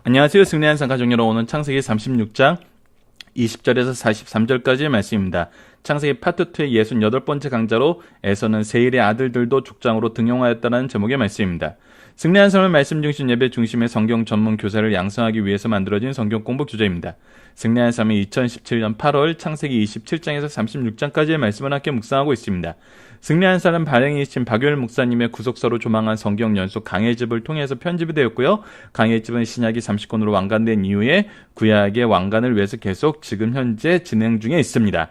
안녕하세요. 승리한 가족 여러분, 오늘 창세기 36장 20절에서 43절까지의 말씀입니다. 창세기 파트 2의 68번째 강좌로 에서는 세일의 아들들도 족장으로 등용하였다는 제목의 말씀입니다. 승리한 삶의 말씀 중심 예배 중심의 성경 전문 교사를 양성하기 위해서 만들어진 성경 공부 주제입니다. 승리한 삶의 2017년 8월 창세기 27장에서 36장까지의 말씀을 함께 묵상하고 있습니다. 승리한 삶 발행이신 박요일 목사님의 구속서로 조망한 성경 연속 강해집을 통해서 편집이 되었고요. 강해집은 신약이 30권으로 완간된 이후에 구약의 완간을 위해서 계속 지금 현재 진행 중에 있습니다.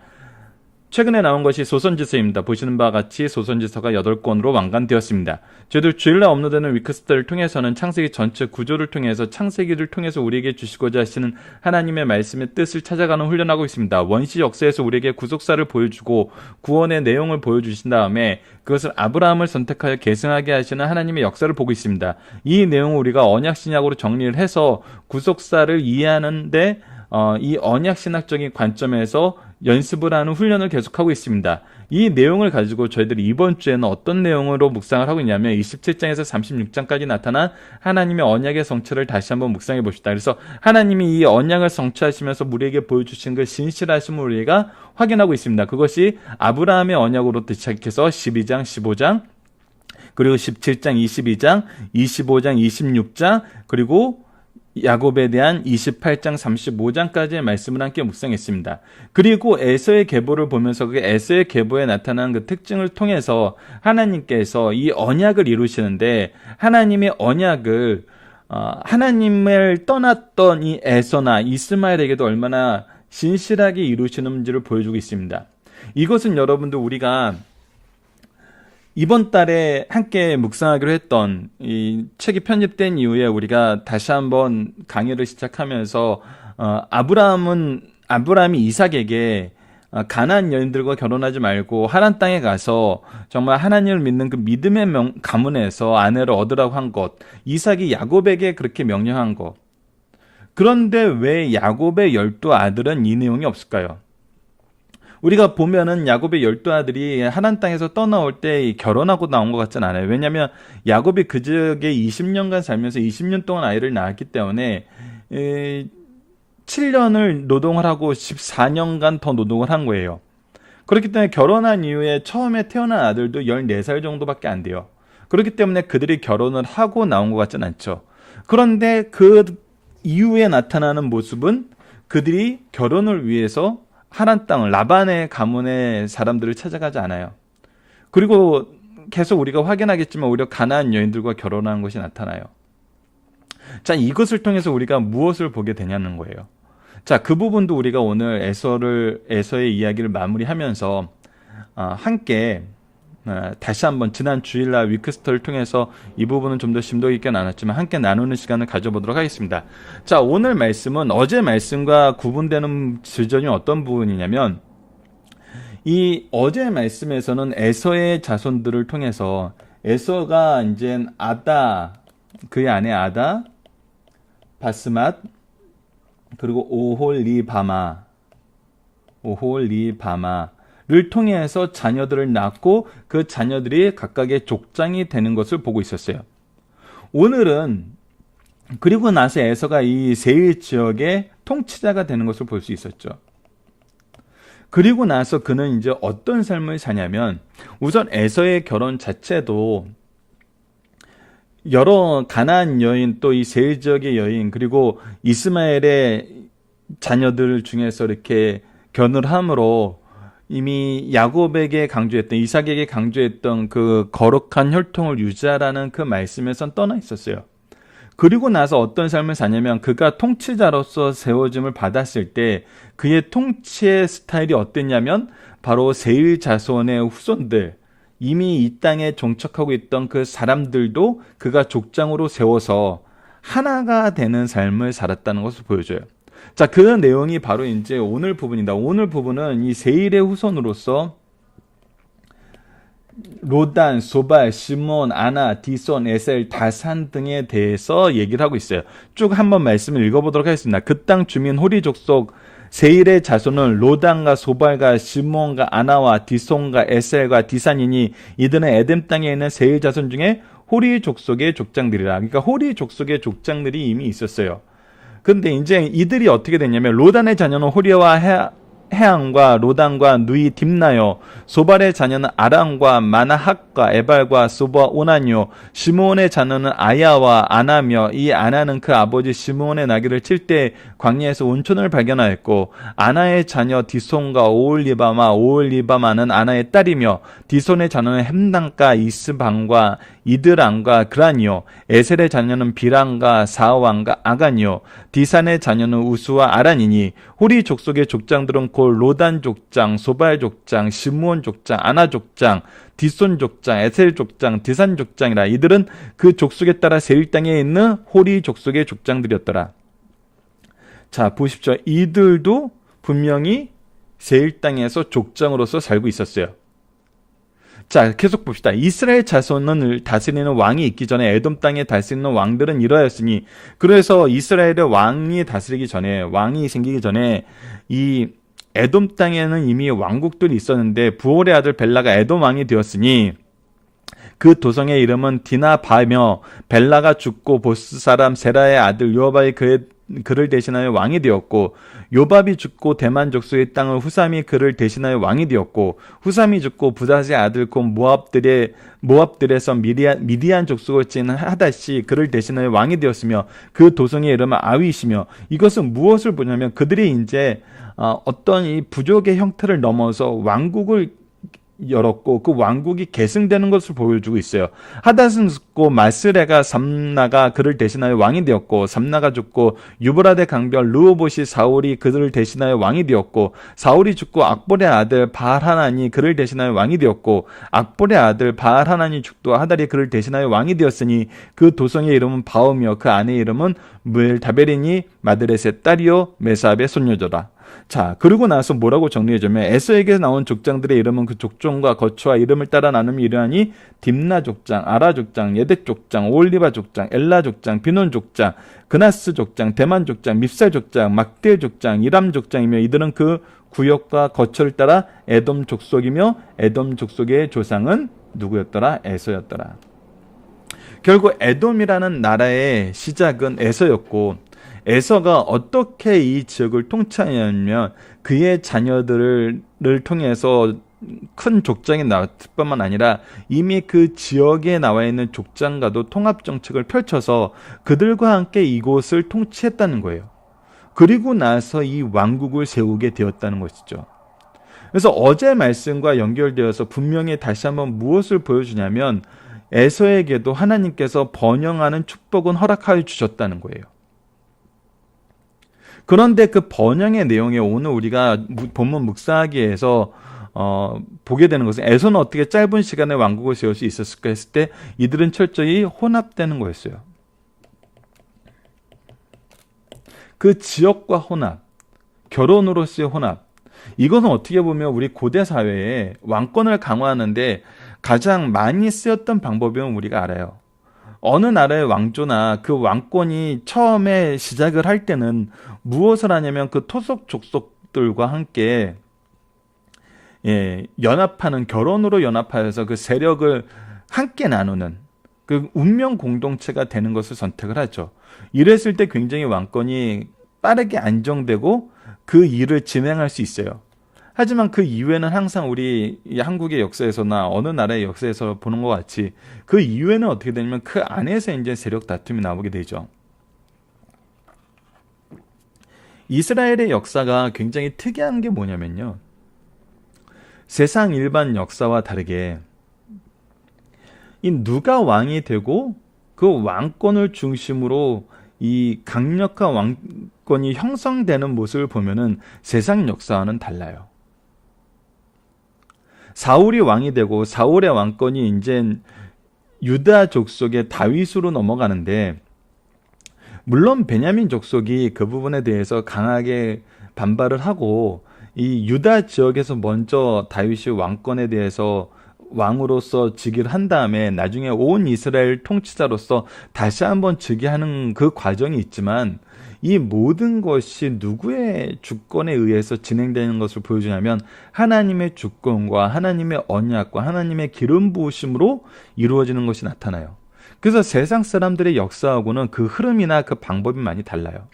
최근에 나온 것이 소선지서입니다. 보시는 바와 같이 소선지서가 8권으로 완간되었습니다. 저희들 주일날 업로드되는 위크스터를 통해서는 창세기 전체 구조를 통해서 창세기를 통해서 우리에게 주시고자 하시는 하나님의 말씀의 뜻을 찾아가는 훈련하고 있습니다. 원시 역사에서 우리에게 구속사를 보여주고 구원의 내용을 보여주신 다음에 그것을 아브라함을 선택하여 계승하게 하시는 하나님의 역사를 보고 있습니다. 이 내용을 우리가 언약신약으로 정리를 해서 구속사를 이해하는데 이 언약신학적인 관점에서 연습을 하는 훈련을 계속하고 있습니다. 이 내용을 가지고 저희들이 이번 주에는 어떤 내용으로 묵상을 하고 있냐면 27장에서 36장까지 나타난 하나님의 언약의 성취를 다시 한번 묵상해 봅시다. 그래서 하나님이 이 언약을 성취하시면서 우리에게 보여주신 그 신실하심을 우리가 확인하고 있습니다. 그것이 아브라함의 언약으로부터 시작해서 12장, 15장, 그리고 17장, 22장, 25장, 26장, 그리고 야곱에 대한 28장 35장까지의 말씀을 함께 묵상했습니다. 그리고 에서의 계보를 보면서 그 에서의 계보에 나타난 그 특징을 통해서 하나님께서 이 언약을 이루시는데 하나님의 언약을 하나님을 떠났던 이 에서나 이스마엘에게도 얼마나 신실하게 이루시는지를 보여주고 있습니다. 이것은 여러분들 우리가 이번 달에 함께 묵상하기로 했던 이 책이 편집된 이후에 우리가 다시 한번 강의를 시작하면서 아브라함이 이삭에게 가나안 여인들과 결혼하지 말고 하란 땅에 가서 정말 하나님을 믿는 그 믿음의 가문에서 아내를 얻으라고 한 것, 이삭이 야곱에게 그렇게 명령한 것. 그런데 왜 야곱의 12아들은 이 내용이 없을까요? 우리가 보면은 야곱의 12아들이 하란 땅에서 떠나올 때 결혼하고 나온 것 같진 않아요. 왜냐하면 야곱이 그 지역에 20년간 살면서 20년 동안 아이를 낳았기 때문에 7년을 노동을 하고 14년간 더 노동을 한 거예요. 그렇기 때문에 결혼한 이후에 처음에 태어난 아들도 14살 정도밖에 안 돼요. 그렇기 때문에 그들이 결혼을 하고 나온 것 같진 않죠. 그런데 그 이후에 나타나는 모습은 그들이 결혼을 위해서 하란 땅을 라반의 가문의 사람들을 찾아가지 않아요. 그리고 계속 우리가 확인하겠지만 오히려 가나안 여인들과 결혼한 것이 나타나요. 자, 이것을 통해서 우리가 무엇을 보게 되냐는 거예요. 자, 그 부분도 우리가 오늘 에서의 이야기를 마무리하면서 함께 다시 한번 지난 주일날 위크스터를 통해서 이 부분은 좀 더 심도 있게 나눴지만 함께 나누는 시간을 가져보도록 하겠습니다. 자, 오늘 말씀은 어제 말씀과 구분되는 지점이 어떤 부분이냐면 이 어제 말씀에서는 에서의 자손들을 통해서 에서가 이제 아다, 그의 아내 아다, 바스맛, 그리고 오홀리바마를 통해서 자녀들을 낳고 그 자녀들이 각각의 족장이 되는 것을 보고 있었어요. 오늘은 그리고 나서 에서가 이 세일 지역의 통치자가 되는 것을 볼 수 있었죠. 그리고 나서 그는 이제 어떤 삶을 사냐면 우선 에서의 결혼 자체도 여러 가나안 여인 또 이 세일 지역의 여인 그리고 이스마엘의 자녀들 중에서 이렇게 결혼을 함으로 이미 야곱에게 강조했던 이삭에게 강조했던 그 거룩한 혈통을 유지하라는 그 말씀에선 떠나 있었어요. 그리고 나서 어떤 삶을 사냐면 그가 통치자로서 세워짐을 받았을 때 그의 통치의 스타일이 어땠냐면 바로 세일 자손의 후손들 이미 이 땅에 정착하고 있던 그 사람들도 그가 족장으로 세워서 하나가 되는 삶을 살았다는 것을 보여줘요. 자, 그 내용이 바로 이제 오늘 부분이다. 오늘 부분은 이 세일의 후손으로서 로단, 소발, 시몬, 아나, 디손, 에셀, 다산 등에 대해서 얘기를 하고 있어요. 쭉 한번 말씀을 읽어보도록 하겠습니다. 그 땅 주민 호리 족속 세일의 자손은 로단과 소발과 시몬과 아나와 디손과 에셀과 디산이니 이들은 에덴 땅에 있는 세일 자손 중에 호리 족속의 족장들이라. 그러니까 호리 족속의 족장들이 이미 있었어요. 근데 이제 이들이 어떻게 됐냐면 로단의 자녀는 호리와 해앙과 로단과 누이 딥나요. 소발의 자녀는 아람과 마나핫과 에발과 소바 오나뇨. 시므온의 자녀는 아야와 아나며 이 아나는 그 아버지 시므온의 나귀를 칠 때 광야에서 온천을 발견하였고 아나의 자녀 디손과 오올리바마는 아나의 딸이며 디손의 자녀는 햄단과 이스방과 이드랑과 그라니요. 에셀의 자녀는 비랑과 사왕과 아가니요. 디산의 자녀는 우수와 아란이니 호리 족속의 족장들은 곧 로단 족장, 소발 족장, 시므온 족장, 아나 족장, 디손 족장, 에셀 족장, 디산 족장이라. 이들은 그 족속에 따라 세일 땅에 있는 호리 족속의 족장들이었더라. 자, 보십시오. 이들도 분명히 세일 땅에서 족장으로서 살고 있었어요. 자, 계속 봅시다. 이스라엘 자손을 다스리는 왕이 있기 전에 에돔 땅에 다스리는 왕들은 이러하였으니, 그래서 이스라엘의 왕이 다스리기 전에, 왕이 생기기 전에 이 에돔 땅에는 이미 왕국들이 있었는데 부올의 아들 벨라가 에돔 왕이 되었으니 그 도성의 이름은 디나바며 벨라가 죽고 보스 사람 세라의 아들 요바이 그를 대신하여 왕이 되었고 요밥이 죽고 대만 족속의 땅을 후삼이 그를 대신하여 왕이 되었고 후삼이 죽고 부다스의 아들 곧 모압들에서 미디안 족속을 찐 하닷이 그를 대신하여 왕이 되었으며 그 도성의 이름은 아윗이며. 이것은 무엇을 보냐면 그들이 이제 어떤 이 부족의 형태를 넘어서 왕국을 열었고 그 왕국이 계승되는 것을 보여주고 있어요. 하닷은 죽고 마스레가 삼나가 그를 대신하여 왕이 되었고 삼나가 죽고 유브라데 강별 르호봇이 사울이 그들을 대신하여 왕이 되었고 사울이 죽고 악볼의 아들 바알하나니 그를 대신하여 왕이 되었고 악볼의 아들 바알하나니 죽고 하달이 그를 대신하여 왕이 되었으니 그 도성의 이름은 바오며 그 아내의 이름은 무엘다베리니 마드렛의 딸이요 메사압의 손녀더라. 자, 그러고 나서 뭐라고 정리해주면 에서에게 나온 족장들의 이름은 그 족종과 거처와 이름을 따라 나누면 이러하니 딥나 족장, 아라 족장, 예뎃 족장, 오올리바 족장, 엘라 족장, 비논 족장, 그나스 족장, 대만 족장, 밉살 족장, 막대 족장, 이람 족장이며 이들은 그 구역과 거처를 따라 에돔 족속이며 에돔 족속의 조상은 누구였더라? 에서였더라. 결국 에돔이라는 나라의 시작은 에서였고 에서가 어떻게 이 지역을 통치하냐면 그의 자녀들을 통해서 큰 족장이 나왔을 뿐만 아니라 이미 그 지역에 나와 있는 족장과도 통합정책을 펼쳐서 그들과 함께 이곳을 통치했다는 거예요. 그리고 나서 이 왕국을 세우게 되었다는 것이죠. 그래서 어제 말씀과 연결되어서 분명히 다시 한번 무엇을 보여주냐면 에서에게도 하나님께서 번영하는 축복은 허락하여 주셨다는 거예요. 그런데 그 번영의 내용에 오늘 우리가 본문 묵상하기에서 보게 되는 것은 에서는 어떻게 짧은 시간에 왕국을 세울 수 있었을까 했을 때 이들은 철저히 혼합되는 거였어요. 그 지역과 혼합, 결혼으로서의 혼합, 이것은 어떻게 보면 우리 고대 사회에 왕권을 강화하는데 가장 많이 쓰였던 방법이면 우리가 알아요. 어느 나라의 왕조나 그 왕권이 처음에 시작을 할 때는 무엇을 하냐면 그 토속 족속들과 함께 연합하는, 결혼으로 연합하여서 그 세력을 함께 나누는 그 운명 공동체가 되는 것을 선택을 하죠. 이랬을 때 굉장히 왕권이 빠르게 안정되고 그 일을 진행할 수 있어요. 하지만 그 이후에는 항상 우리 한국의 역사에서나 어느 나라의 역사에서 보는 것 같이 그 이후에는 어떻게 되냐면 그 안에서 이제 세력 다툼이 나오게 되죠. 이스라엘의 역사가 굉장히 특이한 게 뭐냐면요. 세상 일반 역사와 다르게 이 누가 왕이 되고 그 왕권을 중심으로 이 강력한 왕권이 형성되는 모습을 보면은 세상 역사와는 달라요. 사울이 왕이 되고 사울의 왕권이 이제 유다 족속의 다윗으로 넘어가는데 물론 베냐민 족속이 그 부분에 대해서 강하게 반발을 하고 이 유다 지역에서 먼저 다윗이 왕권에 대해서 왕으로서 즉위를 한 다음에 나중에 온 이스라엘 통치자로서 다시 한번 즉위하는 그 과정이 있지만 이 모든 것이 누구의 주권에 의해서 진행되는 것을 보여주냐면 하나님의 주권과 하나님의 언약과 하나님의 기름 부으심으로 이루어지는 것이 나타나요. 그래서 세상 사람들의 역사하고는 그 흐름이나 그 방법이 많이 달라요.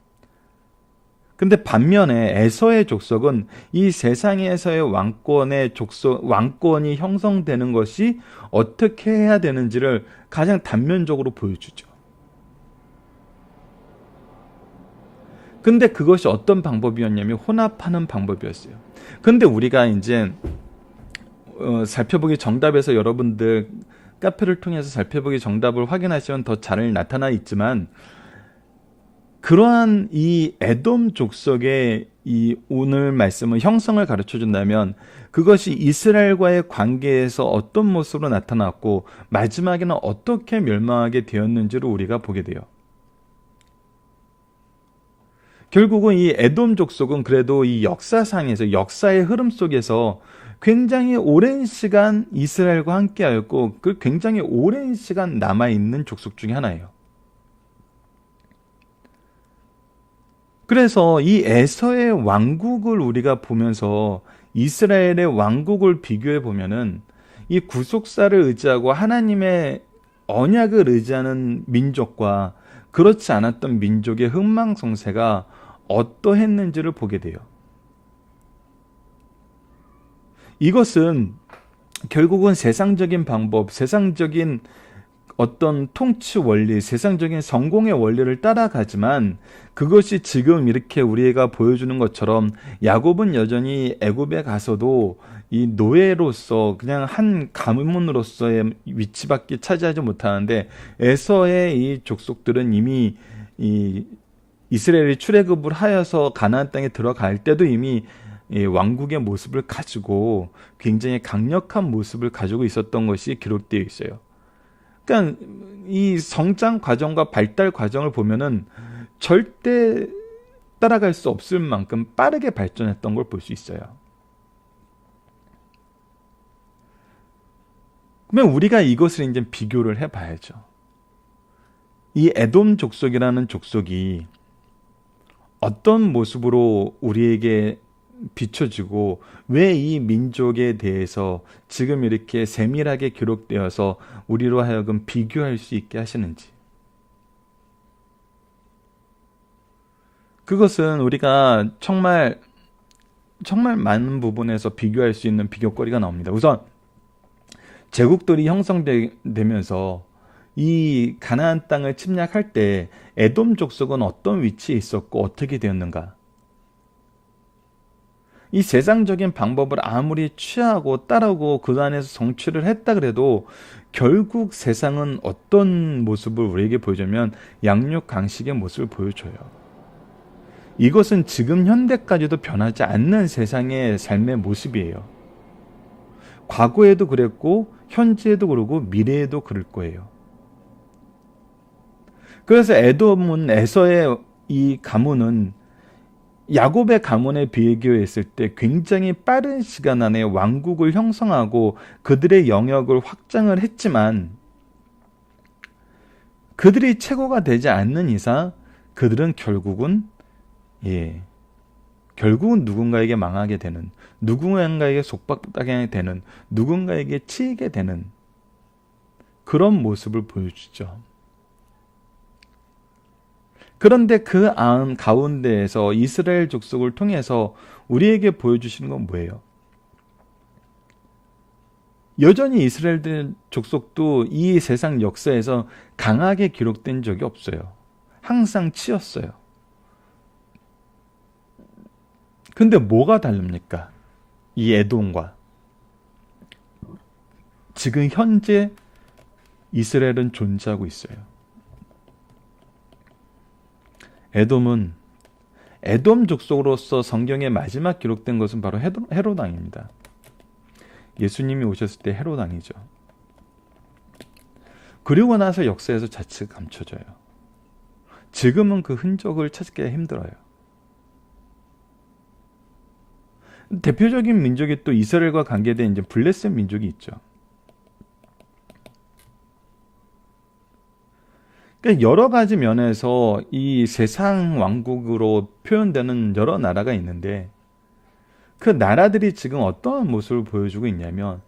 근데 반면에 에서의 족속은 이 세상에서의 왕권이 형성되는 것이 어떻게 해야 되는지를 가장 단면적으로 보여주죠. 근데 그것이 어떤 방법이었냐면 혼합하는 방법이었어요. 근데 우리가 이제 살펴보기 정답에서 여러분들 카페를 통해서 살펴보기 정답을 확인하시면 더 잘 나타나 있지만, 그러한 이 에돔 족속의 이 오늘 말씀은 형성을 가르쳐 준다면 그것이 이스라엘과의 관계에서 어떤 모습으로 나타났고 마지막에는 어떻게 멸망하게 되었는지를 우리가 보게 돼요. 결국은 이 에돔 족속은 그래도 이 역사상에서, 역사의 흐름 속에서 굉장히 오랜 시간 이스라엘과 함께하였고 그 굉장히 오랜 시간 남아있는 족속 중에 하나예요. 그래서 이 에서의 왕국을 우리가 보면서 이스라엘의 왕국을 비교해 보면은 이 구속사를 의지하고 하나님의 언약을 의지하는 민족과 그렇지 않았던 민족의 흥망성쇠가 어떠했는지를 보게 돼요. 이것은 결국은 세상적인 방법, 세상적인 어떤 통치 원리, 세상적인 성공의 원리를 따라가지만 그것이 지금 이렇게 우리가 보여주는 것처럼 야곱은 여전히 애굽에 가서도 이 노예로서 그냥 한 가문으로서의 위치밖에 차지하지 못하는데, 에서의 이 족속들은 이미 이 이스라엘이 출애굽을 하여서 가나안 땅에 들어갈 때도 이미 왕국의 모습을 가지고 굉장히 강력한 모습을 가지고 있었던 것이 기록되어 있어요. 그러니까 이 성장 과정과 발달 과정을 보면은 절대 따라갈 수 없을 만큼 빠르게 발전했던 걸 볼 수 있어요. 그러면 우리가 이것을 이제 비교를 해봐야죠. 이 에돔 족속이라는 족속이 어떤 모습으로 우리에게 비춰지고 왜 이 민족에 대해서 지금 이렇게 세밀하게 기록되어서 우리로 하여금 비교할 수 있게 하시는지, 그것은 우리가 정말 많은 부분에서 비교할 수 있는 비교거리가 나옵니다. 우선 제국들이 형성되면서 이 가나안 땅을 침략할 때 에돔 족속은 어떤 위치에 있었고 어떻게 되었는가? 이 세상적인 방법을 아무리 취하고 따르고 그 안에서 성취를 했다 그래도 결국 세상은 어떤 모습을 우리에게 보여주면 양육 강식의 모습을 보여줘요. 이것은 지금 현대까지도 변하지 않는 세상의 삶의 모습이에요. 과거에도 그랬고 현재에도 그러고 미래에도 그럴 거예요. 그래서 에돔은, 에서의 이 가문은 야곱의 가문에 비교했을 때 굉장히 빠른 시간 안에 왕국을 형성하고 그들의 영역을 확장을 했지만, 그들이 최고가 되지 않는 이상 그들은 결국은 누군가에게 망하게 되는, 누군가에게 속박당하게 되는, 누군가에게 치이게 되는 그런 모습을 보여주죠. 그런데 그 가운데에서 이스라엘 족속을 통해서 우리에게 보여주시는 건 뭐예요? 여전히 이스라엘 족속도 이 세상 역사에서 강하게 기록된 적이 없어요. 항상 치였어요. 근데 뭐가 다릅니까? 이 에돔과 지금 현재 이스라엘은 존재하고 있어요. 에돔은, 에돔 족속으로서 성경에 마지막 기록된 것은 바로 헤롯 왕입니다. 예수님이 오셨을 때 헤롯 왕이죠. 그리고 나서 역사에서 자칫 감춰져요. 지금은 그 흔적을 찾기가 힘들어요. 대표적인 민족이 또 이스라엘과 관계된 이제 블레셋 민족이 있죠. 그러니까 여러 가지 면에서 이 세상 왕국으로 표현되는 여러 나라가 있는데, 그 나라들이 지금 어떠한 모습을 보여주고 있냐면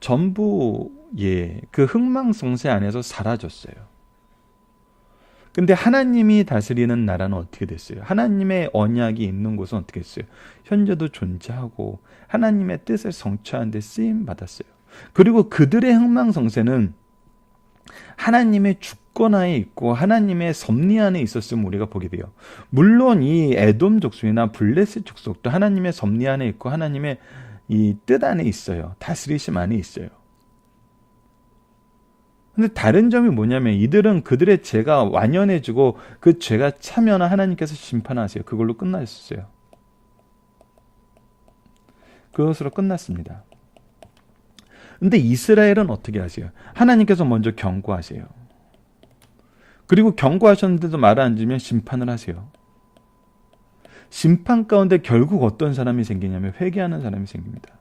전부 그 흥망성쇠 안에서 사라졌어요. 근데 하나님이 다스리는 나라는 어떻게 됐어요? 하나님의 언약이 있는 곳은 어떻게 했어요? 현재도 존재하고 하나님의 뜻을 성취하는 데 쓰임 받았어요. 그리고 그들의 흥망성쇠는 하나님의 주권하에 있고 하나님의 섭리 안에 있었음을 우리가 보게 돼요. 물론 이 에돔 족속이나 블레셋 족속도 하나님의 섭리 안에 있고 하나님의 이 뜻 안에 있어요. 다스리심 안에 있어요. 근데 다른 점이 뭐냐면 이들은 그들의 죄가 완연해지고 그 죄가 차면 하나님께서 심판하세요. 그걸로 끝났었어요. 그것으로 끝났습니다. 근데 이스라엘은 어떻게 하세요? 하나님께서 먼저 경고하세요. 그리고 경고하셨는데도 말 안 듣면 심판을 하세요. 심판 가운데 결국 어떤 사람이 생기냐면 회개하는 사람이 생깁니다.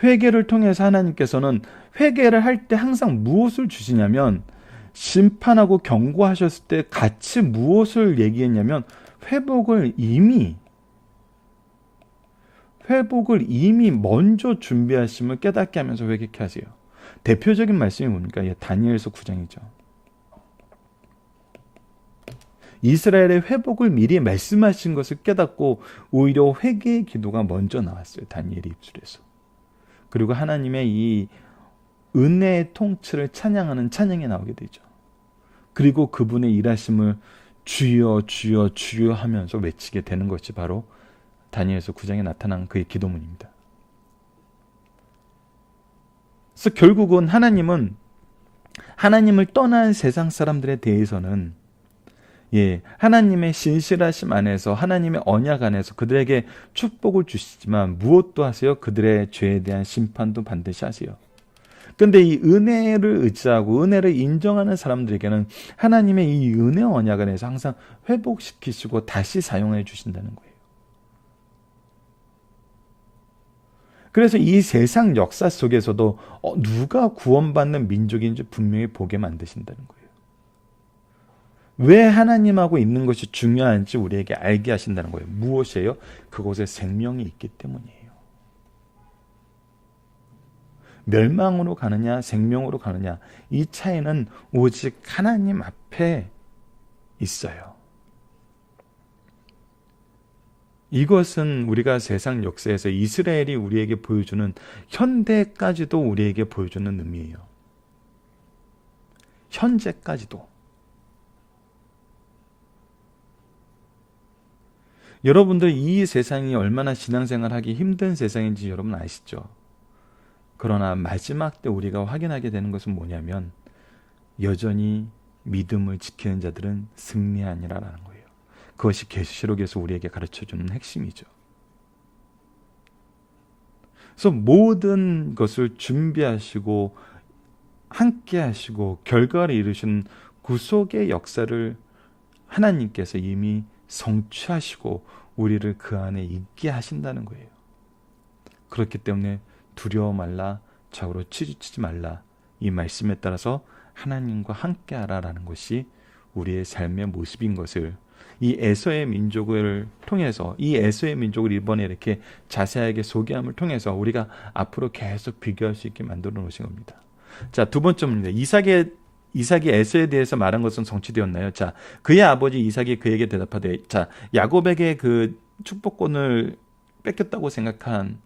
회개를 통해서 하나님께서는 회개를 할 때 항상 무엇을 주시냐면 심판하고 경고하셨을 때 같이 무엇을 얘기했냐면 회복을 이미 먼저 준비하심을 깨닫게 하면서 회개케 하세요. 대표적인 말씀이 뭡니까? 다니엘서 9장이죠. 이스라엘의 회복을 미리 말씀하신 것을 깨닫고 오히려 회개의 기도가 먼저 나왔어요. 다니엘의 입술에서. 그리고 하나님의 이 은혜의 통치를 찬양하는 찬양이 나오게 되죠. 그리고 그분의 일하심을 주여 주여 주여 하면서 외치게 되는 것이 바로 다니엘서 9장에 나타난 그의 기도문입니다. 그래서 결국은 하나님을 떠난 세상 사람들에 대해서는 하나님의 신실하심 안에서 하나님의 언약 안에서 그들에게 축복을 주시지만 무엇도 하세요? 그들의 죄에 대한 심판도 반드시 하세요. 그런데 이 은혜를 의지하고 은혜를 인정하는 사람들에게는 하나님의 이 은혜 언약 안에서 항상 회복시키시고 다시 사용해 주신다는 거예요. 그래서 이 세상 역사 속에서도 누가 구원받는 민족인지 분명히 보게 만드신다는 거예요. 왜 하나님하고 있는 것이 중요한지 우리에게 알게 하신다는 거예요. 무엇이에요? 그곳에 생명이 있기 때문이에요. 멸망으로 가느냐 생명으로 가느냐 이 차이는 오직 하나님 앞에 있어요. 이것은 우리가 세상 역사에서 이스라엘이 우리에게 보여주는 현대까지도 우리에게 보여주는 의미예요. 현재까지도. 여러분들 이 세상이 얼마나 신앙생활하기 힘든 세상인지 여러분 아시죠? 그러나 마지막 때 우리가 확인하게 되는 것은 뭐냐면 여전히 믿음을 지키는 자들은 승리하니라라는 거예요. 그것이 계시록에서 우리에게 가르쳐주는 핵심이죠. 그래서 모든 것을 준비하시고 함께 하시고 결과를 이루신 구속의 역사를 하나님께서 이미 성취하시고 우리를 그 안에 있게 하신다는 거예요. 그렇기 때문에 두려워 말라, 좌우로 치우치지 말라, 이 말씀에 따라서 하나님과 함께하라라는 것이 우리의 삶의 모습인 것을 이 에서의 민족을 통해서 이 에서의 민족을 이번에 이렇게 자세하게 소개함을 통해서 우리가 앞으로 계속 비교할 수 있게 만들어 놓으신 겁니다. 자, 두 번째입니다. 이삭이 에서에 대해서 말한 것은 성취되었나요? 자, 그의 아버지 이삭이 그에게 대답하되, 자, 야곱에게 그 축복권을 뺏겼다고 생각한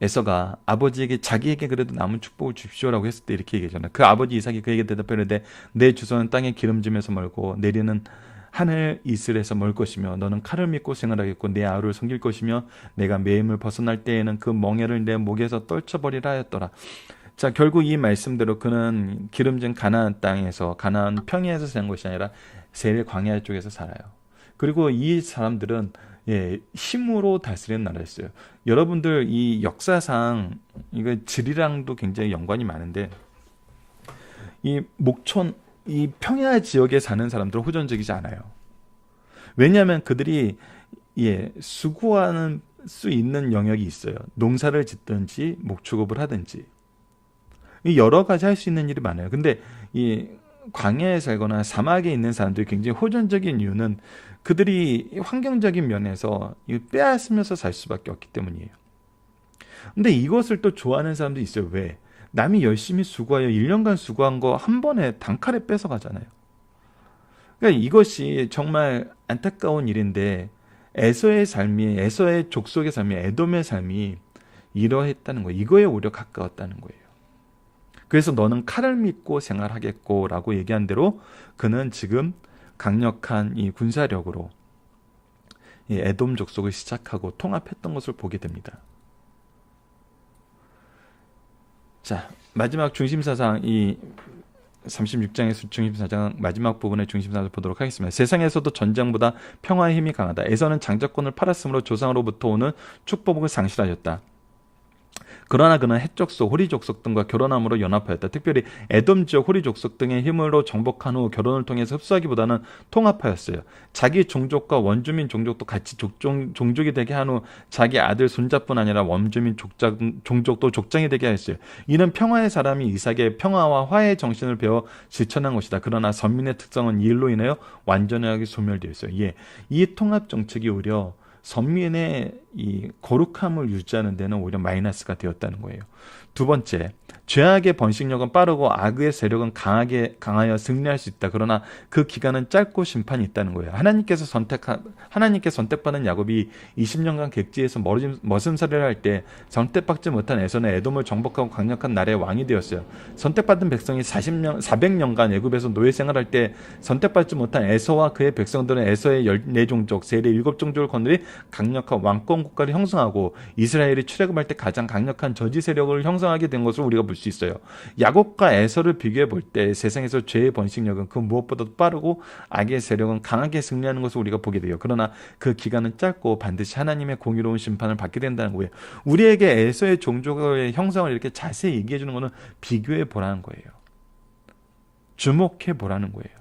에서가 아버지에게 자기에게 그래도 남은 축복을 주십시오라고 했을 때 이렇게 얘기하잖아요. 그 아버지 이삭이 그에게 대답하는데 내 주소는 땅의 기름짐에서 멀고 내리는 하늘 이슬에서 멀 것이며 너는 칼을 믿고 생활하겠고 내 아우를 섬길 것이며 내가 매임을 벗어날 때에는 그 멍에를 내 목에서 떨쳐버리라 하였더라. 자, 결국 이 말씀대로 그는 기름진 가나안 땅에서 가나안 평야에서 산 것이 아니라 세일 광야 쪽에서 살아요. 그리고 이 사람들은 힘으로 다스리는 나라였어요. 여러분들 이 역사상 이거 질이랑도 굉장히 연관이 많은데 이 목촌 이 평야 지역에 사는 사람들은 호전적이지 않아요. 왜냐하면 그들이 수고하는 수 있는 영역이 있어요. 농사를 짓든지 목축업을 하든지 여러 가지 할 수 있는 일이 많아요. 근데 이 광야에 살거나 사막에 있는 사람들이 굉장히 호전적인 이유는 그들이 환경적인 면에서 빼앗으면서 살 수밖에 없기 때문이에요. 근데 이것을 또 좋아하는 사람도 있어요. 왜? 남이 열심히 수고하여 1년간 수고한 거 한 번에 단칼에 뺏어가잖아요. 그러니까 이것이 정말 안타까운 일인데 에서의 삶이, 에서의 족속의 삶이, 에돔의 삶이 이러했다는 거예요. 이거에 오히려 가까웠다는 거예요. 그래서 너는 칼을 믿고 생활하겠고 라고 얘기한 대로 그는 지금 강력한 이 군사력으로 이 에돔 족속을 시작하고 통합했던 것을 보게 됩니다. 자, 마지막 중심사상, 이 36장의 중심사상 마지막 부분의 중심사상을 보도록 하겠습니다. 세상에서도 전쟁보다 평화의 힘이 강하다. 에서는 장자권을 팔았으므로 조상으로부터 오는 축복을 상실하였다. 그러나 그는 헷 족속, 호리 족속 등과 결혼함으로 연합하였다. 특별히 에돔 지역 호리 족속 등의 힘으로 정복한 후 결혼을 통해서 흡수하기보다는 통합하였어요. 자기 종족과 원주민 종족도 같이 종족이 되게 한 후 자기 아들 손자뿐 아니라 원주민 종족도 족장이 되게 하였어요. 이는 평화의 사람이 이삭의 평화와 화해의 정신을 배워 실천한 것이다. 그러나 선민의 특성은 이 일로 인하여 완전하게 소멸되었어요. 예, 이 통합 정책이 오히려 선민의 이 거룩함을 유지하는 데는 오히려 마이너스가 되었다는 거예요. 두 번째, 죄악의 번식력은 빠르고 악의 세력은 강하여 승리할 수 있다. 그러나 그 기간은 짧고 심판이 있다는 거예요. 하나님께 선택받은 야곱이 20년간 객지에서 머슴살이를 할 때 선택받지 못한 에서는 에돔을 정복하고 강력한 나라의 왕이 되었어요. 선택받은 백성이 400년간 애굽에서 노예 생활할 때 선택받지 못한 에서와 그의 백성들은 에서의 14종족, 세례 7종족을 거느리 강력한 왕권 국가를 형성하고 이스라엘이 출애굽할 때 가장 강력한 저지 세력을 형성하게 된 것을 우리가 볼 수 있어요. 야곱과 에서를 비교해 볼 때 세상에서 죄의 번식력은 그 무엇보다도 빠르고 악의 세력은 강하게 승리하는 것을 우리가 보게 돼요. 그러나 그 기간은 짧고 반드시 하나님의 공의로운 심판을 받게 된다는 거예요. 우리에게 에서의 종족의 형성을 이렇게 자세히 얘기해 주는 것은 비교해 보라는 거예요. 주목해 보라는 거예요.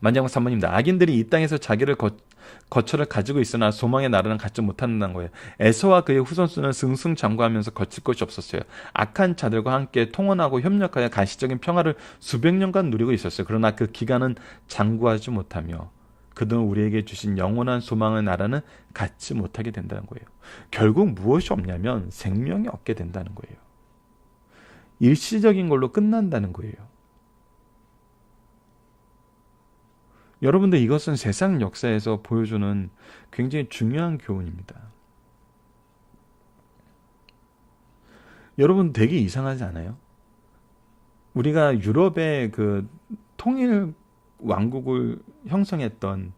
만장과 3번입니다. 악인들이 이 땅에서 자기를 거처를 가지고 있으나 소망의 나라는 갖지 못한다는 거예요. 에서와 그의 후손수는 승승장구하면서 거칠 것이 없었어요. 악한 자들과 함께 통원하고 협력하여 가시적인 평화를 수백 년간 누리고 있었어요. 그러나 그 기간은 장구하지 못하며 그들은 우리에게 주신 영원한 소망의 나라는 갖지 못하게 된다는 거예요. 결국 무엇이 없냐면 생명이 없게 된다는 거예요. 일시적인 걸로 끝난다는 거예요. 여러분들, 이것은 세상 역사에서 보여주는 굉장히 중요한 교훈입니다. 여러분, 되게 이상하지 않아요? 우리가 유럽의 그 통일 왕국을 형성했던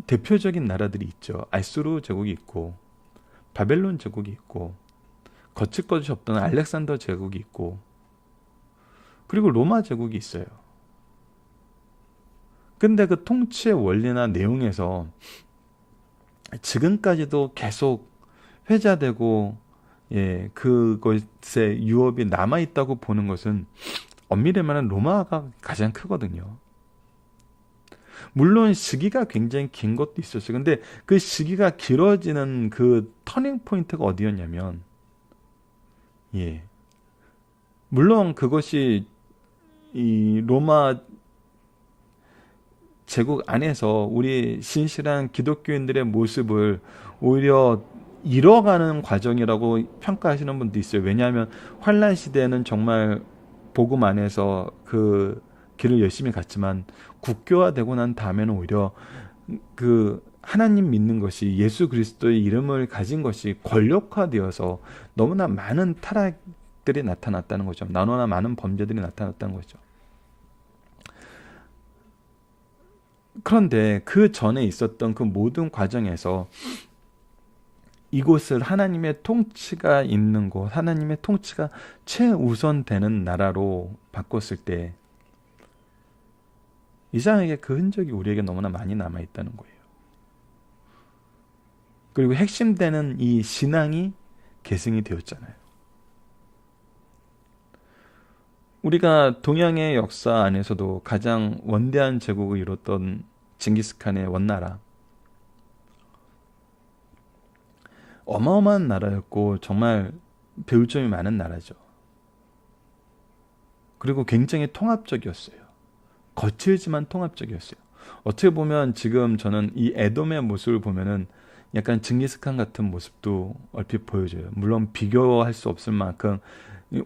대표적인 나라들이 있죠. 아수르 제국이 있고 바벨론 제국이 있고 거칠 것이 없던 알렉산더 제국이 있고 그리고 로마 제국이 있어요. 근데 그 통치의 원리나 내용에서 지금까지도 계속 회자되고 그것의 유업이 남아있다고 보는 것은 엄밀히 말하면 로마가 가장 크거든요. 물론 시기가 굉장히 긴 것도 있었어요. 근데 그 시기가 길어지는 그 터닝 포인트가 어디였냐면 물론 그것이 이 로마 제국 안에서 우리 신실한 기독교인들의 모습을 오히려 잃어가는 과정이라고 평가하시는 분도 있어요. 왜냐하면 환란 시대에는 정말 복음 안에서 그 길을 열심히 갔지만 국교화되고 난 다음에는 오히려 그 하나님 믿는 것이, 예수 그리스도의 이름을 가진 것이 권력화되어서 너무나 많은 타락들이 나타났다는 거죠. 너무나 많은 범죄들이 나타났다는 거죠. 그런데 그 전에 있었던 그 모든 과정에서 이곳을 하나님의 통치가 있는 곳, 하나님의 통치가 최우선되는 나라로 바꿨을 때 이상하게 그 흔적이 우리에게 너무나 많이 남아있다는 거예요. 그리고 핵심되는 이 신앙이 계승이 되었잖아요. 우리가 동양의 역사 안에서도 가장 원대한 제국을 이뤘던 징기스칸의 원나라, 어마어마한 나라였고 정말 배울 점이 많은 나라죠. 그리고 굉장히 통합적이었어요. 거칠지만 통합적이었어요. 어떻게 보면 지금 저는 이 에돔의 모습을 보면은 약간 징기스칸 같은 모습도 얼핏 보여줘요. 물론 비교할 수 없을 만큼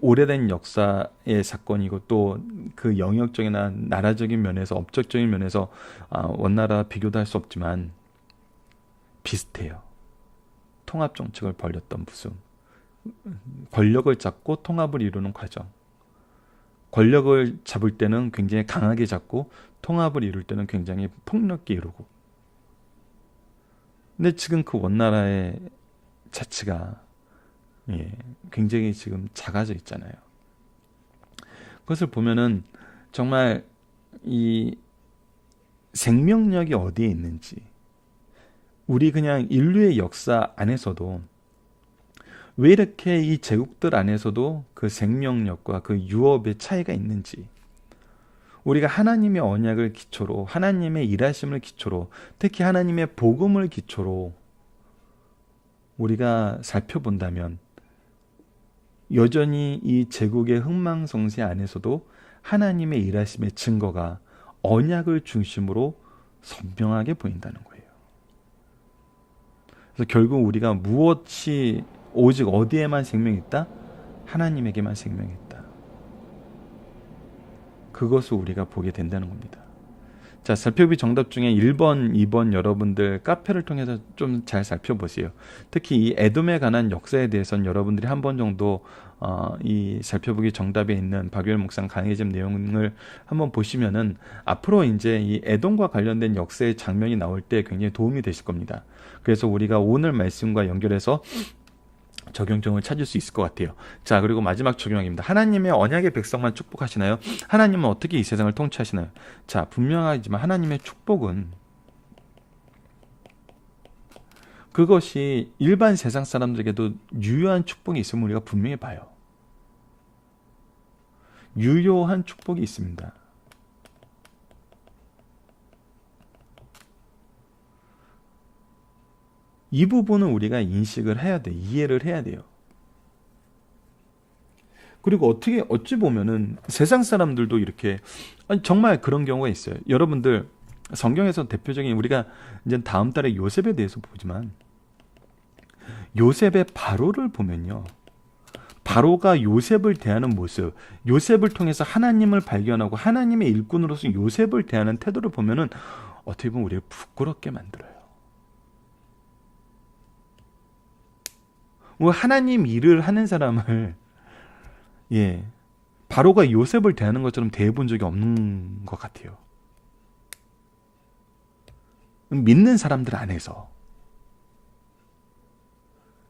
오래된 역사의 사건이고 또 그 영역적이나 나라적인 면에서 업적적인 면에서 원나라 비교도 할 수 없지만 비슷해요. 통합 정책을 벌였던 무슨 권력을 잡고 통합을 이루는 과정. 권력을 잡을 때는 굉장히 강하게 잡고 통합을 이룰 때는 굉장히 폭넓게 이루고. 근데 지금 그 원나라의 자치가 굉장히 지금 작아져 있잖아요. 그것을 보면은 정말 이 생명력이 어디에 있는지, 우리 그냥 인류의 역사 안에서도 왜 이렇게 이 제국들 안에서도 그 생명력과 그 유업의 차이가 있는지, 우리가 하나님의 언약을 기초로, 하나님의 일하심을 기초로, 특히 하나님의 복음을 기초로 우리가 살펴본다면 여전히 이 제국의 흥망성쇠 안에서도 하나님의 일하심의 증거가 언약을 중심으로 선명하게 보인다는 거예요. 그래서 결국 우리가 무엇이 오직 어디에만 생명이 있다? 하나님에게만 생명이 있다. 그것을 우리가 보게 된다는 겁니다. 자, 살펴볼 정답 중에 1번, 2번 여러분들 카페를 통해서 좀 잘 살펴보세요. 특히 이 에돔에 관한 역사에 대해서는 여러분들이 한 번 정도 이 살펴보기 정답에 있는 박유일 목사 강해짐 내용을 한번 보시면은 앞으로 이제 이 에돔과 관련된 역사의 장면이 나올 때 굉장히 도움이 되실 겁니다. 그래서 우리가 오늘 말씀과 연결해서 적용점을 찾을 수 있을 것 같아요. 자, 그리고 마지막 적용입니다. 하나님의 언약의 백성만 축복하시나요? 하나님은 어떻게 이 세상을 통치하시나요? 자, 분명하지만 하나님의 축복은 그것이 일반 세상 사람들에게도 유효한 축복이 있음을 우리가 분명히 봐요. 유효한 축복이 있습니다. 이 부분은 우리가 인식을 해야 돼. 이해를 해야 돼요. 그리고 어찌 보면은 세상 사람들도 이렇게 정말 그런 경우가 있어요. 여러분들 성경에서 대표적인 우리가 이제 다음 달에 요셉에 대해서 보지만 요셉의 바로를 보면요. 바로가 요셉을 대하는 모습, 요셉을 통해서 하나님을 발견하고 하나님의 일꾼으로서 요셉을 대하는 태도를 보면은 어떻게 보면 우리를 부끄럽게 만들어요. 하나님 일을 하는 사람을 바로가 요셉을 대하는 것처럼 대해본 적이 없는 것 같아요. 믿는 사람들 안에서.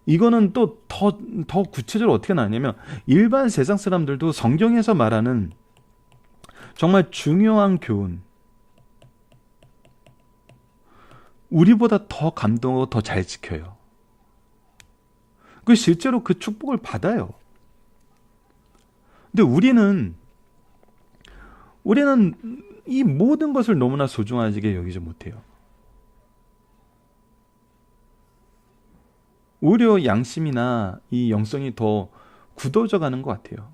이거는 또 더 구체적으로 어떻게 나왔냐면 일반 세상 사람들도 성경에서 말하는 정말 중요한 교훈, 우리보다 더 감동하고 더 잘 지켜요. 실제로 그 축복을 받아요. 근데 우리는 이 모든 것을 너무나 소중하게 여기지 못해요. 오히려 양심이나 이 영성이 더 굳어져 가는 것 같아요.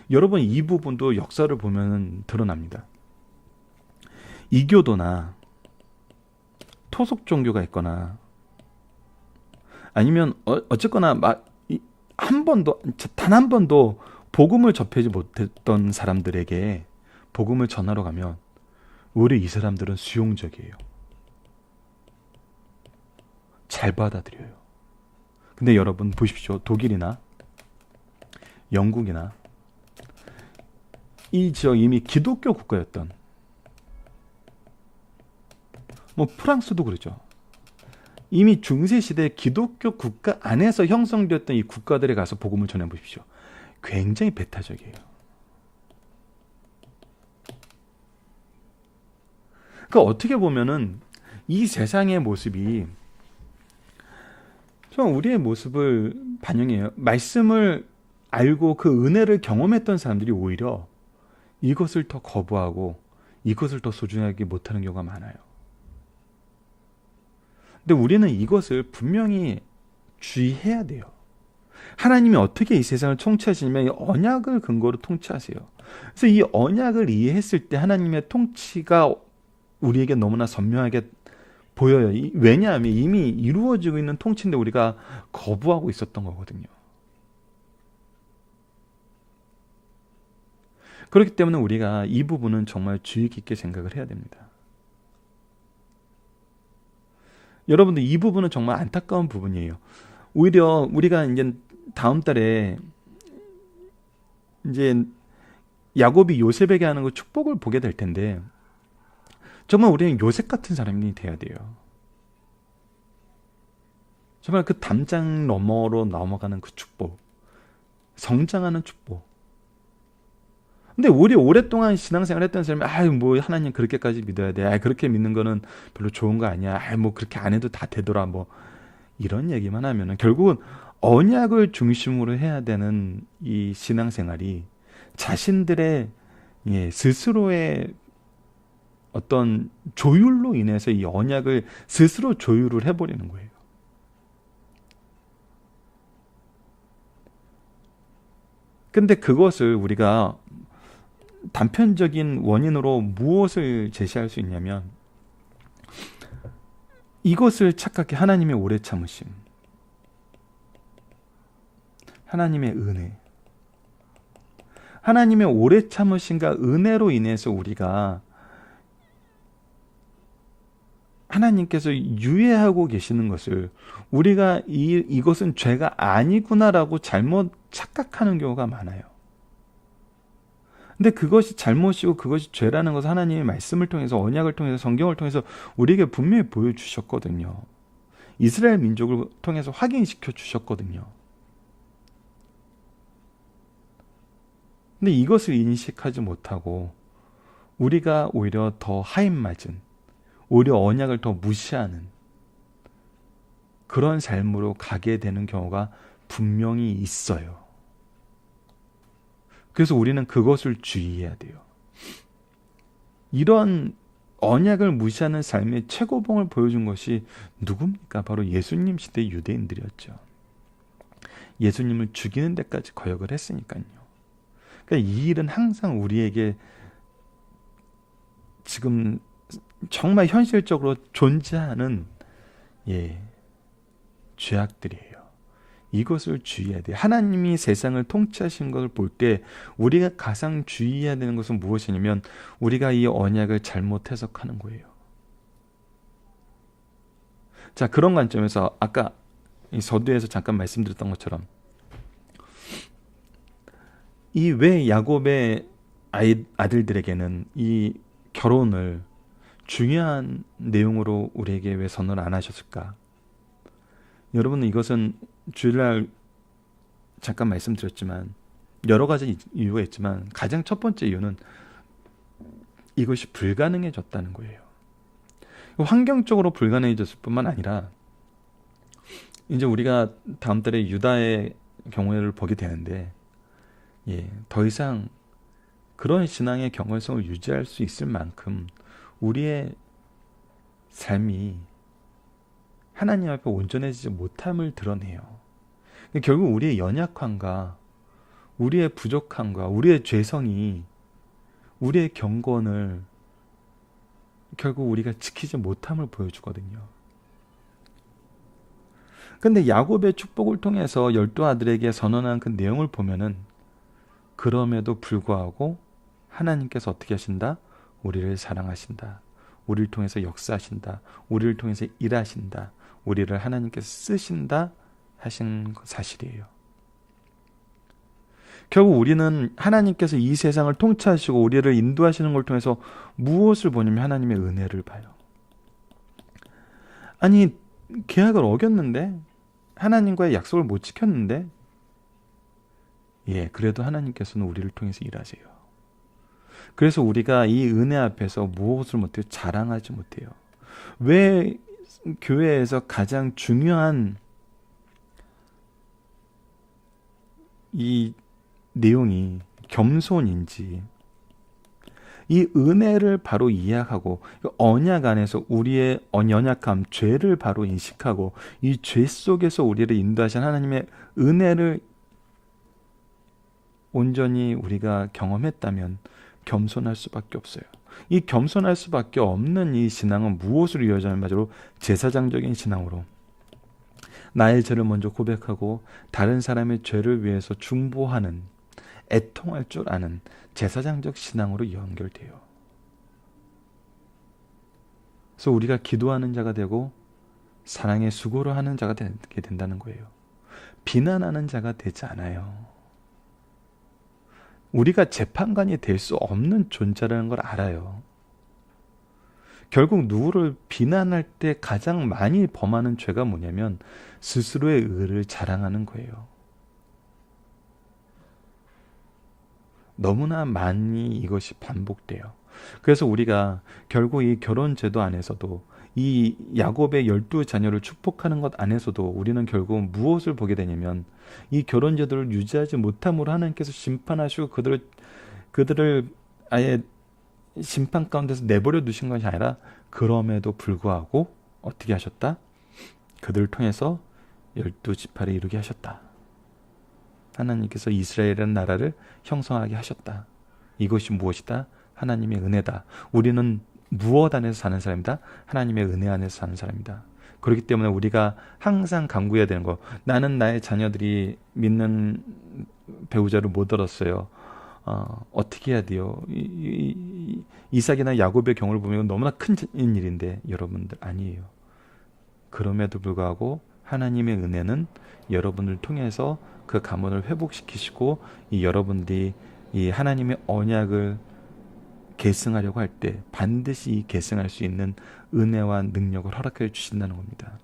여러분, 이 부분도 역사를 보면 드러납니다. 이교도나 토속 종교가 있거나 아니면 어쨌거나 단 한 번도 복음을 접하지 못했던 사람들에게 복음을 전하러 가면 오히려 이 사람들은 수용적이에요. 잘 받아들여요. 근데 여러분 보십시오. 독일이나 영국이나 이 지역 이미 기독교 국가였던 프랑스도 그렇죠. 이미 중세시대 기독교 국가 안에서 형성되었던 이 국가들에 가서 복음을 전해보십시오. 굉장히 배타적이에요. 그러니까 어떻게 보면은 이 세상의 모습이 정말 우리의 모습을 반영해요. 말씀을 알고 그 은혜를 경험했던 사람들이 오히려 이것을 더 거부하고 이것을 더 소중하게 못하는 경우가 많아요. 근데 우리는 이것을 분명히 주의해야 돼요. 하나님이 어떻게 이 세상을 통치하시냐면 이 언약을 근거로 통치하세요. 그래서 이 언약을 이해했을 때 하나님의 통치가 우리에게 너무나 선명하게 보여요. 왜냐하면 이미 이루어지고 있는 통치인데 우리가 거부하고 있었던 거거든요. 그렇기 때문에 우리가 이 부분은 정말 주의 깊게 생각을 해야 됩니다. 여러분들 이 부분은 정말 안타까운 부분이에요. 오히려 우리가 이제 다음 달에 이제 야곱이 요셉에게 하는 그 축복을 보게 될 텐데 정말 우리는 요셉 같은 사람이 돼야 돼요. 정말 그 담장 너머로 넘어가는 그 축복, 성장하는 축복. 근데 우리 오랫동안 신앙생활 했던 사람이 뭐 하나님 그렇게까지 믿어야 돼. 그렇게 믿는 거는 별로 좋은 거 아니야. 뭐 그렇게 안 해도 다 되더라. 뭐 이런 얘기만 하면은 결국은 언약을 중심으로 해야 되는 이 신앙생활이 자신들의 스스로의 어떤 조율로 인해서 이 언약을 스스로 조율을 해버리는 거예요. 근데 그것을 우리가 단편적인 원인으로 무엇을 제시할 수 있냐면 이것을 착각해 하나님의 오래 참으심, 하나님의 은혜, 하나님의 오래 참으심과 은혜로 인해서 우리가 하나님께서 유예하고 계시는 것을 우리가 이것은 죄가 아니구나라고 잘못 착각하는 경우가 많아요. 근데 그것이 잘못이고 그것이 죄라는 것을 하나님의 말씀을 통해서 언약을 통해서 성경을 통해서 우리에게 분명히 보여주셨거든요. 이스라엘 민족을 통해서 확인시켜 주셨거든요. 근데 이것을 인식하지 못하고 우리가 오히려 더 하인맞은, 오히려 언약을 더 무시하는 그런 삶으로 가게 되는 경우가 분명히 있어요. 그래서 우리는 그것을 주의해야 돼요. 이런 언약을 무시하는 삶의 최고봉을 보여준 것이 누굽니까? 바로 예수님 시대 유대인들이었죠. 예수님을 죽이는 데까지 거역을 했으니까요. 그러니까 이 일은 항상 우리에게 지금 정말 현실적으로 존재하는 죄악들이에요. 이것을 주의해야 돼요. 하나님이 세상을 통치하신 것을 볼 때 우리가 가장 주의해야 되는 것은 무엇이냐면 우리가 이 언약을 잘못 해석하는 거예요. 자, 그런 관점에서 아까 이 서두에서 잠깐 말씀드렸던 것처럼 이 왜 야곱의 아들들에게는 이 결혼을 중요한 내용으로 우리에게 왜 선언을 안 하셨을까? 여러분은 이것은 주일날 잠깐 말씀드렸지만 여러 가지 이유가 있지만 가장 첫 번째 이유는 이것이 불가능해졌다는 거예요. 환경적으로 불가능해졌을 뿐만 아니라 이제 우리가 다음 달에 유다의 경우를 보게 되는데 더 이상 그런 신앙의 경건성을 유지할 수 있을 만큼 우리의 삶이 하나님 앞에 온전해지지 못함을 드러내요. 결국 우리의 연약함과 우리의 부족함과 우리의 죄성이 우리의 경건을 결국 우리가 지키지 못함을 보여주거든요. 근데 야곱의 축복을 통해서 12아들에게 선언한 그 내용을 보면은 그럼에도 불구하고 하나님께서 어떻게 하신다? 우리를 사랑하신다. 우리를 통해서 역사하신다. 우리를 통해서 일하신다. 우리를 하나님께서 쓰신다 하신 사실이에요. 결국 우리는 하나님께서 이 세상을 통치하시고 우리를 인도하시는 걸 통해서 무엇을 보냐면 하나님의 은혜를 봐요. 아니, 계약을 어겼는데 하나님과의 약속을 못 지켰는데 그래도 하나님께서는 우리를 통해서 일하세요. 그래서 우리가 이 은혜 앞에서 무엇을 못해요? 자랑하지 못해요. 왜 교회에서 가장 중요한 이 내용이 겸손인지, 이 은혜를 바로 이해하고 언약 안에서 우리의 연약함, 죄를 바로 인식하고 이 죄 속에서 우리를 인도하신 하나님의 은혜를 온전히 우리가 경험했다면 겸손할 수밖에 없어요. 이 겸손할 수밖에 없는 이 신앙은 무엇으로 이어지냐면 바로 제사장적인 신앙으로 나의 죄를 먼저 고백하고 다른 사람의 죄를 위해서 중보하는, 애통할 줄 아는 제사장적 신앙으로 연결돼요. 그래서 우리가 기도하는 자가 되고 사랑의 수고를 하는 자가 되게 된다는 거예요. 비난하는 자가 되지 않아요. 우리가 재판관이 될 수 없는 존재라는 걸 알아요. 결국 누구를 비난할 때 가장 많이 범하는 죄가 뭐냐면 스스로의 의를 자랑하는 거예요. 너무나 많이 이것이 반복돼요. 그래서 우리가 결국 이 결혼제도 안에서도 이 야곱의 12자녀를 축복하는 것 안에서도 우리는 결국 무엇을 보게 되냐면 이 결혼제도를 유지하지 못함으로 하나님께서 심판하시고 그들을 아예 심판 가운데서 내버려 두신 것이 아니라 그럼에도 불구하고 어떻게 하셨다? 그들을 통해서 12지파를 이루게 하셨다. 하나님께서 이스라엘이라는 나라를 형성하게 하셨다. 이것이 무엇이다? 하나님의 은혜다. 우리는 무엇 안에서 사는 사람이다? 하나님의 은혜 안에서 사는 사람이다. 그렇기 때문에 우리가 항상 간구해야 되는 거, 나는 나의 자녀들이 믿는 배우자를 못 얻었어요. 어떻게 해야 돼요? 이삭이나 야곱의 경우를 보면 너무나 큰 일인데 여러분들 아니에요. 그럼에도 불구하고 하나님의 은혜는 여러분을 통해서 그 가문을 회복시키시고 이 여러분들이 이 하나님의 언약을 계승하려고 할 때 반드시 계승할 수 있는 은혜와 능력을 허락해 주신다는 겁니다.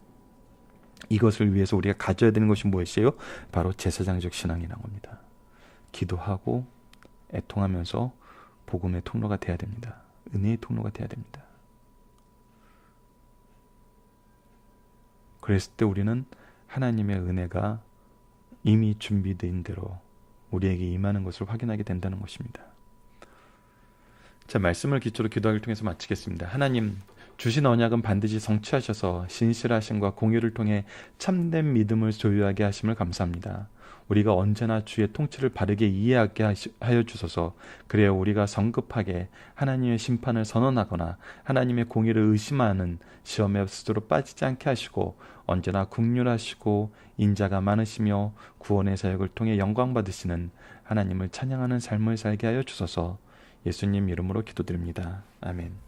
이것을 위해서 우리가 가져야 되는 것이 무엇이에요? 바로 제사장적 신앙이라는 겁니다. 기도하고 애통하면서 복음의 통로가 돼야 됩니다. 은혜의 통로가 돼야 됩니다. 그랬을 때 우리는 하나님의 은혜가 이미 준비된 대로 우리에게 임하는 것을 확인하게 된다는 것입니다. 자, 말씀을 기초로 기도하기를 통해서 마치겠습니다. 하나님, 주신 언약은 반드시 성취하셔서 신실하심과 공의를 통해 참된 믿음을 소유하게 하심을 감사합니다. 우리가 언제나 주의 통치를 바르게 이해하게 하여 주소서. 그래야 우리가 성급하게 하나님의 심판을 선언하거나 하나님의 공의를 의심하는 시험에 스스로 빠지지 않게 하시고 언제나 긍휼하시고 인자가 많으시며 구원의 사역을 통해 영광 받으시는 하나님을 찬양하는 삶을 살게 하여 주소서. 예수님 이름으로 기도드립니다. 아멘.